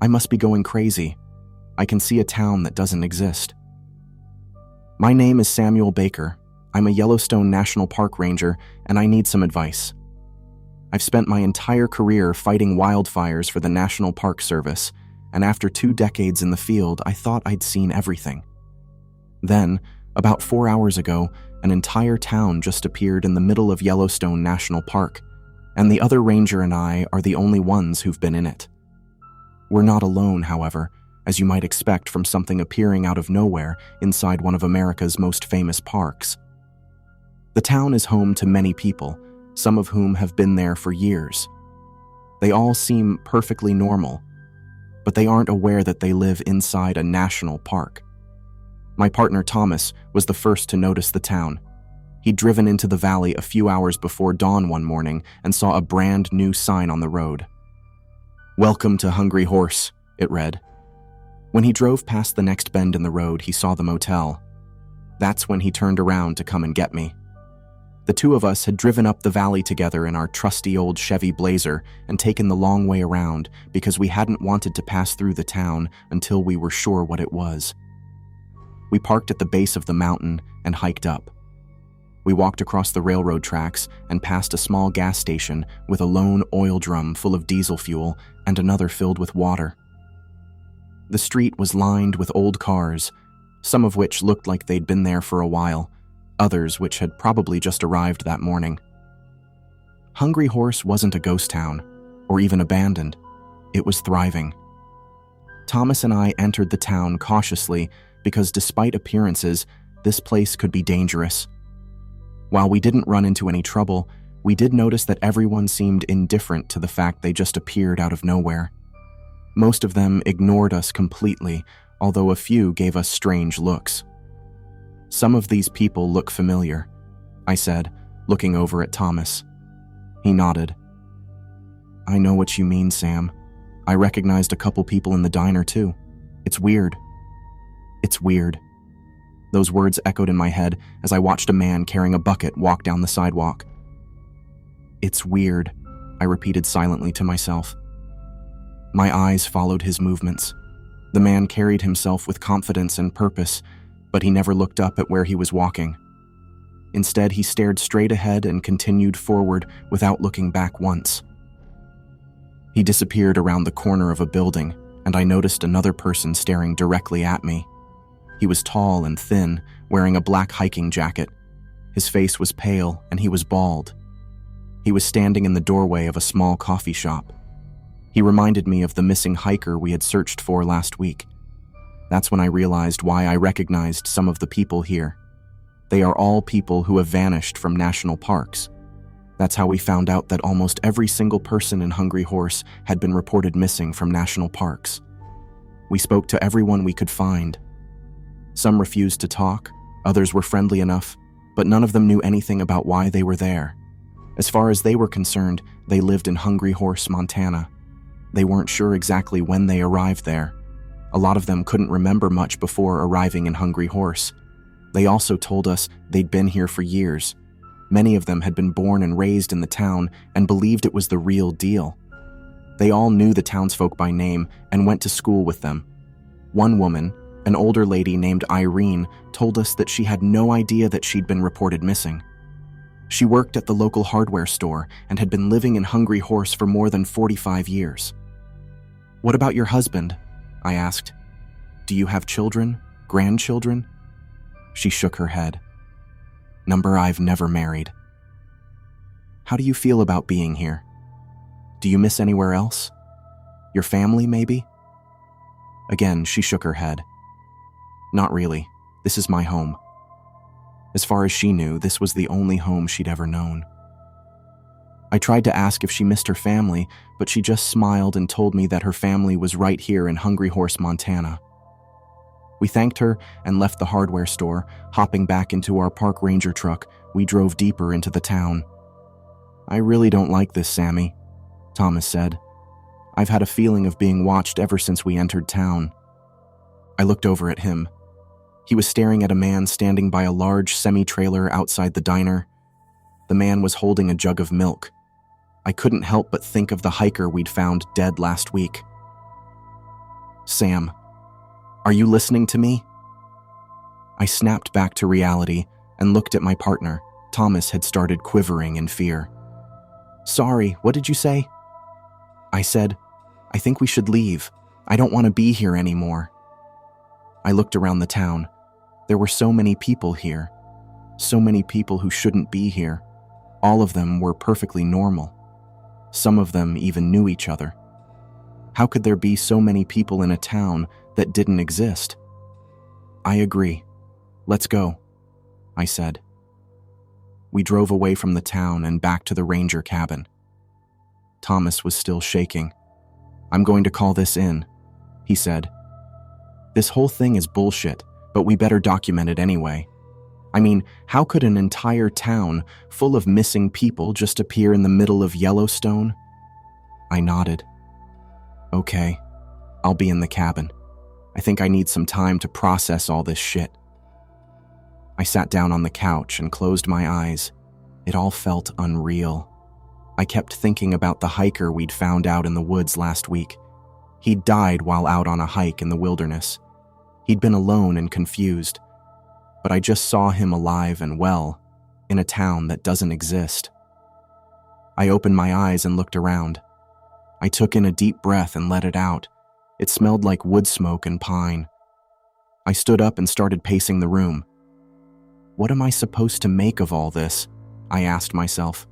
I must be going crazy. I can see a town that doesn't exist. My name is Samuel Baker. I'm a Yellowstone National Park Ranger, and I need some advice. I've spent my entire career fighting wildfires for the National Park Service, and after 2 decades in the field, I thought I'd seen everything. Then, about 4 hours ago, an entire town just appeared in the middle of Yellowstone National Park, and the other ranger and I are the only ones who've been in it. We're not alone, however, as you might expect from something appearing out of nowhere inside one of America's most famous parks. The town is home to many people, some of whom have been there for years. They all seem perfectly normal, but they aren't aware that they live inside a national park. My partner Thomas was the first to notice the town. He'd driven into the valley a few hours before dawn one morning and saw a brand new sign on the road. "Welcome to Hungry Horse," it read. When he drove past the next bend in the road, he saw the motel. That's when he turned around to come and get me. The two of us had driven up the valley together in our trusty old Chevy Blazer and taken the long way around because we hadn't wanted to pass through the town until we were sure what it was. We parked at the base of the mountain and hiked up. We walked across the railroad tracks and past a small gas station with a lone oil drum full of diesel fuel and another filled with water. The street was lined with old cars, some of which looked like they'd been there for a while, others which had probably just arrived that morning. Hungry Horse wasn't a ghost town, or even abandoned. It was thriving. Thomas and I entered the town cautiously because despite appearances, this place could be dangerous. While we didn't run into any trouble, we did notice that everyone seemed indifferent to the fact they just appeared out of nowhere. Most of them ignored us completely, although a few gave us strange looks. "Some of these people look familiar," I said, looking over at Thomas. He nodded. "I know what you mean, Sam. I recognized a couple people in the diner too. It's weird." "It's weird." Those words echoed in my head as I watched a man carrying a bucket walk down the sidewalk. "It's weird," I repeated silently to myself. My eyes followed his movements. The man carried himself with confidence and purpose, but he never looked up at where he was walking. Instead, he stared straight ahead and continued forward without looking back once. He disappeared around the corner of a building, and I noticed another person staring directly at me. He was tall and thin, wearing a black hiking jacket. His face was pale, and he was bald. He was standing in the doorway of a small coffee shop. He reminded me of the missing hiker we had searched for last week. That's when I realized why I recognized some of the people here. They are all people who have vanished from national parks. That's how we found out that almost every single person in Hungry Horse had been reported missing from national parks. We spoke to everyone we could find. Some refused to talk, others were friendly enough, but none of them knew anything about why they were there. As far as they were concerned, they lived in Hungry Horse, Montana. They weren't sure exactly when they arrived there. A lot of them couldn't remember much before arriving in Hungry Horse. They also told us they'd been here for years. Many of them had been born and raised in the town and believed it was the real deal. They all knew the townsfolk by name and went to school with them. One woman, an older lady named Irene, told us that she had no idea that she'd been reported missing. She worked at the local hardware store and had been living in Hungry Horse for more than 45 years. "What about your husband?" I asked. "Do you have children? Grandchildren?" She shook her head. "Number, I've never married." "How do you feel about being here? Do you miss anywhere else? Your family, maybe?" Again, she shook her head. "Not really. This is my home." As far as she knew, this was the only home she'd ever known. I tried to ask if she missed her family, but she just smiled and told me that her family was right here in Hungry Horse, Montana. We thanked her and left the hardware store. Hopping back into our park ranger truck, we drove deeper into the town. "I really don't like this, Sammy," Thomas said. "I've had a feeling of being watched ever since we entered town." I looked over at him. He was staring at a man standing by a large semi-trailer outside the diner. The man was holding a jug of milk. I couldn't help but think of the hiker we'd found dead last week. Sam, are you listening to me? I snapped back to reality and looked at my partner. Thomas had started quivering in fear. Sorry, what did you say? I said, I think we should leave. I don't want to be here anymore. I looked around the town. There were so many people here. So many people who shouldn't be here. All of them were perfectly normal. Some of them even knew each other. How could there be so many people in a town that didn't exist? I agree. Let's go, I said. We drove away from the town and back to the ranger cabin. Thomas was still shaking. I'm going to call this in, he said. This whole thing is bullshit, but we better document it anyway. I mean, how could an entire town full of missing people just appear in the middle of Yellowstone? I nodded. Okay, I'll be in the cabin. I think I need some time to process all this shit. I sat down on the couch and closed my eyes. It all felt unreal. I kept thinking about the hiker we'd found out in the woods last week. He'd died while out on a hike in the wilderness. He'd been alone and confused, but I just saw him alive and well in a town that doesn't exist. I opened my eyes and looked around. I took in a deep breath and let it out. It smelled like wood smoke and pine. I stood up and started pacing the room. What am I supposed to make of all this? I asked myself.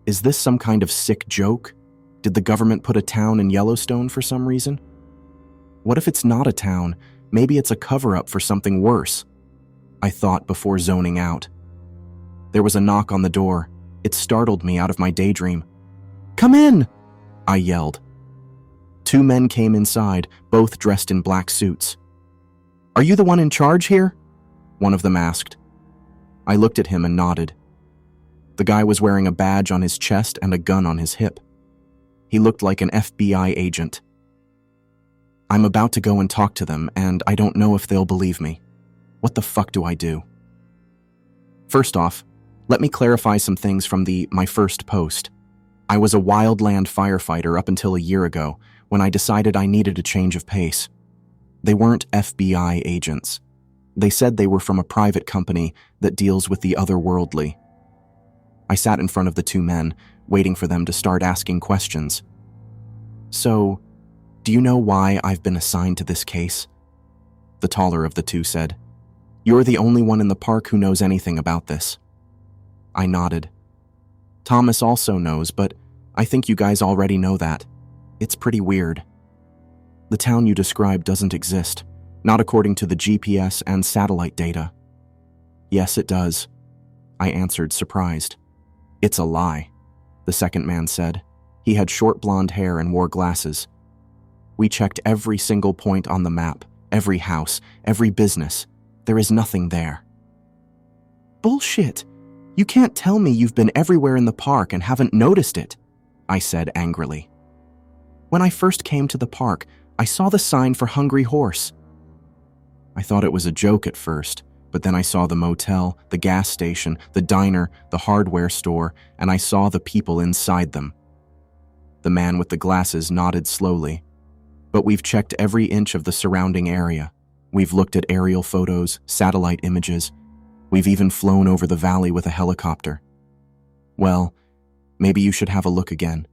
Is this some kind of sick joke? Did the government put a town in Yellowstone for some reason? What if it's not a town? Maybe it's a cover-up for something worse, I thought before zoning out. There was a knock on the door. It startled me out of my daydream. Come in, I yelled. Two men came inside, both dressed in black suits. Are you the one in charge here? One of them asked. I looked at him and nodded. The guy was wearing a badge on his chest and a gun on his hip. He looked like an FBI agent. I'm about to go and talk to them, and I don't know if they'll believe me. What the fuck do I do? First off, let me clarify some things from my first post. I was a wildland firefighter up until a year ago, when I decided I needed a change of pace. They weren't FBI agents. They said they were from a private company that deals with the otherworldly. I sat in front of the two men, waiting for them to start asking questions. So, do you know why I've been assigned to this case? The taller of the two said. You're the only one in the park who knows anything about this. I nodded. Thomas also knows, but I think you guys already know that. It's pretty weird. The town you described doesn't exist, not according to the GPS and satellite data. Yes, it does, I answered, surprised. It's a lie, the second man said. He had short blonde hair and wore glasses. We checked every single point on the map, every house, every business. There is nothing there. Bullshit! You can't tell me you've been everywhere in the park and haven't noticed it, I said angrily. When I first came to the park, I saw the sign for Hungry Horse. I thought it was a joke at first, but then I saw the motel, the gas station, the diner, the hardware store, and I saw the people inside them. The man with the glasses nodded slowly. But we've checked every inch of the surrounding area. We've looked at aerial photos, satellite images. We've even flown over the valley with a helicopter. Well, maybe you should have a look again.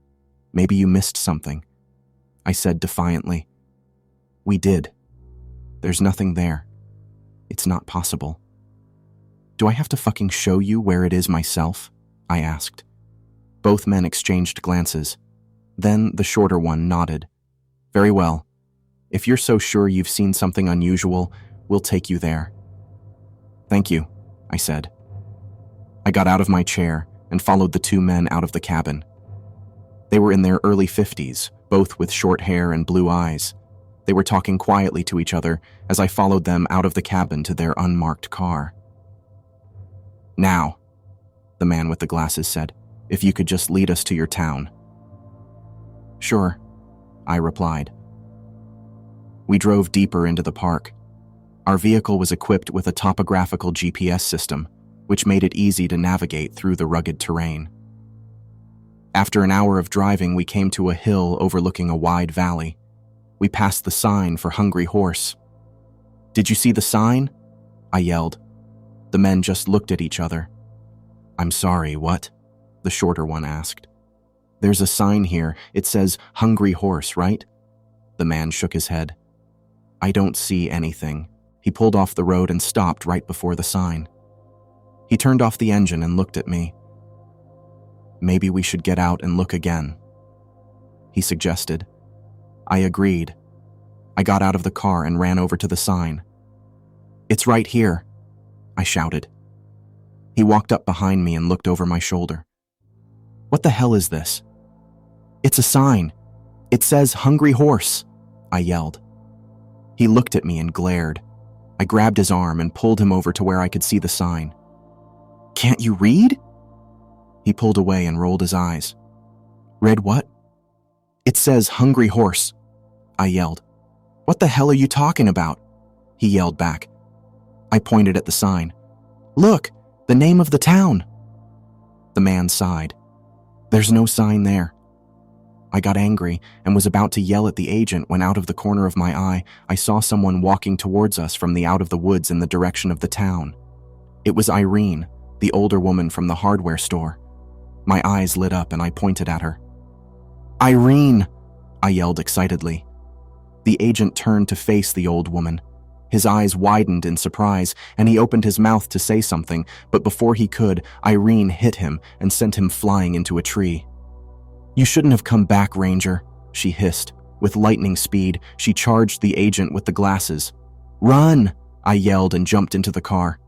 Maybe you missed something, I said defiantly. We did. There's nothing there. It's not possible. Do I have to fucking show you where it is myself? I asked. Both men exchanged glances. Then the shorter one nodded. Very well. If you're so sure you've seen something unusual, we'll take you there. Thank you, I said. I got out of my chair and followed the two men out of the cabin. They were in their early 50s, both with short hair and blue eyes. They were talking quietly to each other as I followed them out of the cabin to their unmarked car. Now, the man with the glasses said, if you could just lead us to your town. Sure, I replied. We drove deeper into the park. Our vehicle was equipped with a topographical GPS system, which made it easy to navigate through the rugged terrain. After an hour of driving, we came to a hill overlooking a wide valley. We passed the sign for Hungry Horse. Did you see the sign? I yelled. The men just looked at each other. I'm sorry, what? The shorter one asked. There's a sign here. It says Hungry Horse, right? The man shook his head. I don't see anything. He pulled off the road and stopped right before the sign. He turned off the engine and looked at me. Maybe we should get out and look again, he suggested. I agreed. I got out of the car and ran over to the sign. It's right here, I shouted. He walked up behind me and looked over my shoulder. What the hell is this? It's a sign. It says Hungry Horse, I yelled. He looked at me and glared. I grabbed his arm and pulled him over to where I could see the sign. Can't you read? He pulled away and rolled his eyes. Read what? It says Hungry Horse, I yelled. What the hell are you talking about? He yelled back. I pointed at the sign. Look, the name of the town. The man sighed. There's no sign there. I got angry and was about to yell at the agent when out of the corner of my eye, I saw someone walking towards us from the out of the woods in the direction of the town. It was Irene, the older woman from the hardware store. My eyes lit up and I pointed at her. Irene, I yelled excitedly. The agent turned to face the old woman. His eyes widened in surprise and he opened his mouth to say something, but before he could, Irene hit him and sent him flying into a tree. You shouldn't have come back, Ranger, she hissed. With lightning speed, she charged the agent with the glasses. Run, I yelled and jumped into the car.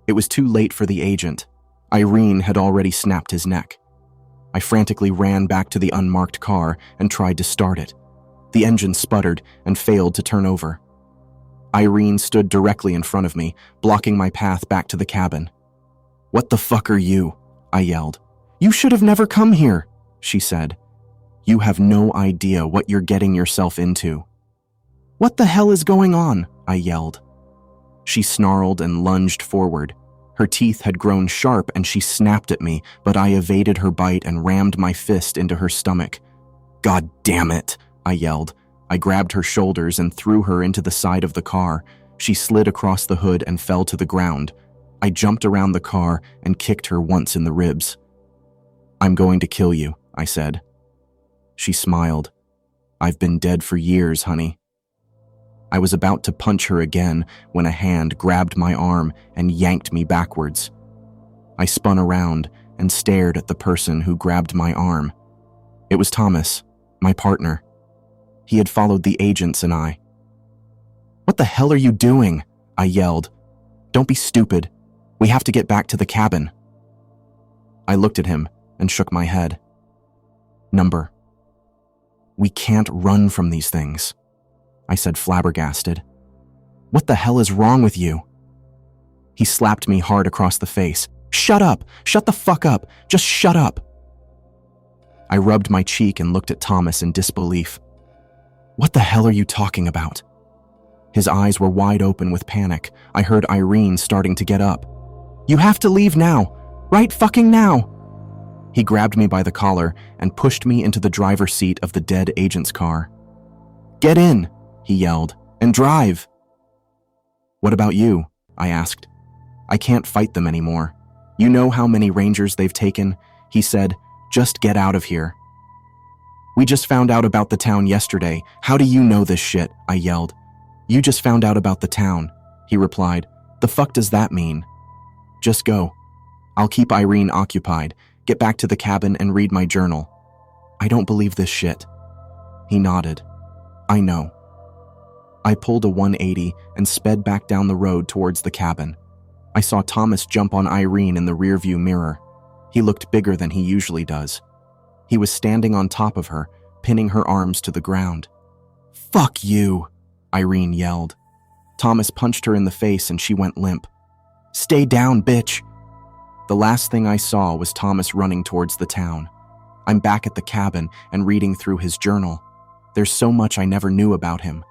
It was too late for the agent. Irene had already snapped his neck. I frantically ran back to the unmarked car and tried to start it. The engine sputtered and failed to turn over. Irene stood directly in front of me, blocking my path back to the cabin. What the fuck are you? I yelled. You should have never come here, she said. You have no idea what you're getting yourself into. What the hell is going on? I yelled. She snarled and lunged forward. Her teeth had grown sharp and she snapped at me, but I evaded her bite and rammed my fist into her stomach. God damn it, I yelled. I grabbed her shoulders and threw her into the side of the car. She slid across the hood and fell to the ground. I jumped around the car and kicked her once in the ribs. I'm going to kill you, I said. She smiled. I've been dead for years, honey. I was about to punch her again when a hand grabbed my arm and yanked me backwards. I spun around and stared at the person who grabbed my arm. It was Thomas, my partner. He had followed the agents and I. What the hell are you doing? I yelled. Don't be stupid. We have to get back to the cabin. I looked at him and shook my head. Number. We can't run from these things, I said, flabbergasted. What the hell is wrong with you? He slapped me hard across the face. Shut up! Shut the fuck up! Just shut up! I rubbed my cheek and looked at Thomas in disbelief. What the hell are you talking about? His eyes were wide open with panic. I heard Irene starting to get up. You have to leave now! Right fucking now! He grabbed me by the collar and pushed me into the driver's seat of the dead agent's car. Get in, he yelled, and drive. What about you? I asked. I can't fight them anymore. You know how many Rangers they've taken? He said, just get out of here. We just found out about the town yesterday. How do you know this shit? I yelled. You just found out about the town, he replied. The fuck does that mean? Just go. I'll keep Irene occupied, get back to the cabin and read my journal. I don't believe this shit. He nodded. I know. I pulled a 180 and sped back down the road towards the cabin. I saw Thomas jump on Irene in the rearview mirror. He looked bigger than he usually does. He was standing on top of her, pinning her arms to the ground. Fuck you, Irene yelled. Thomas punched her in the face and she went limp. Stay down, bitch. The last thing I saw was Thomas running towards the town. I'm back at the cabin and reading through his journal. There's so much I never knew about him.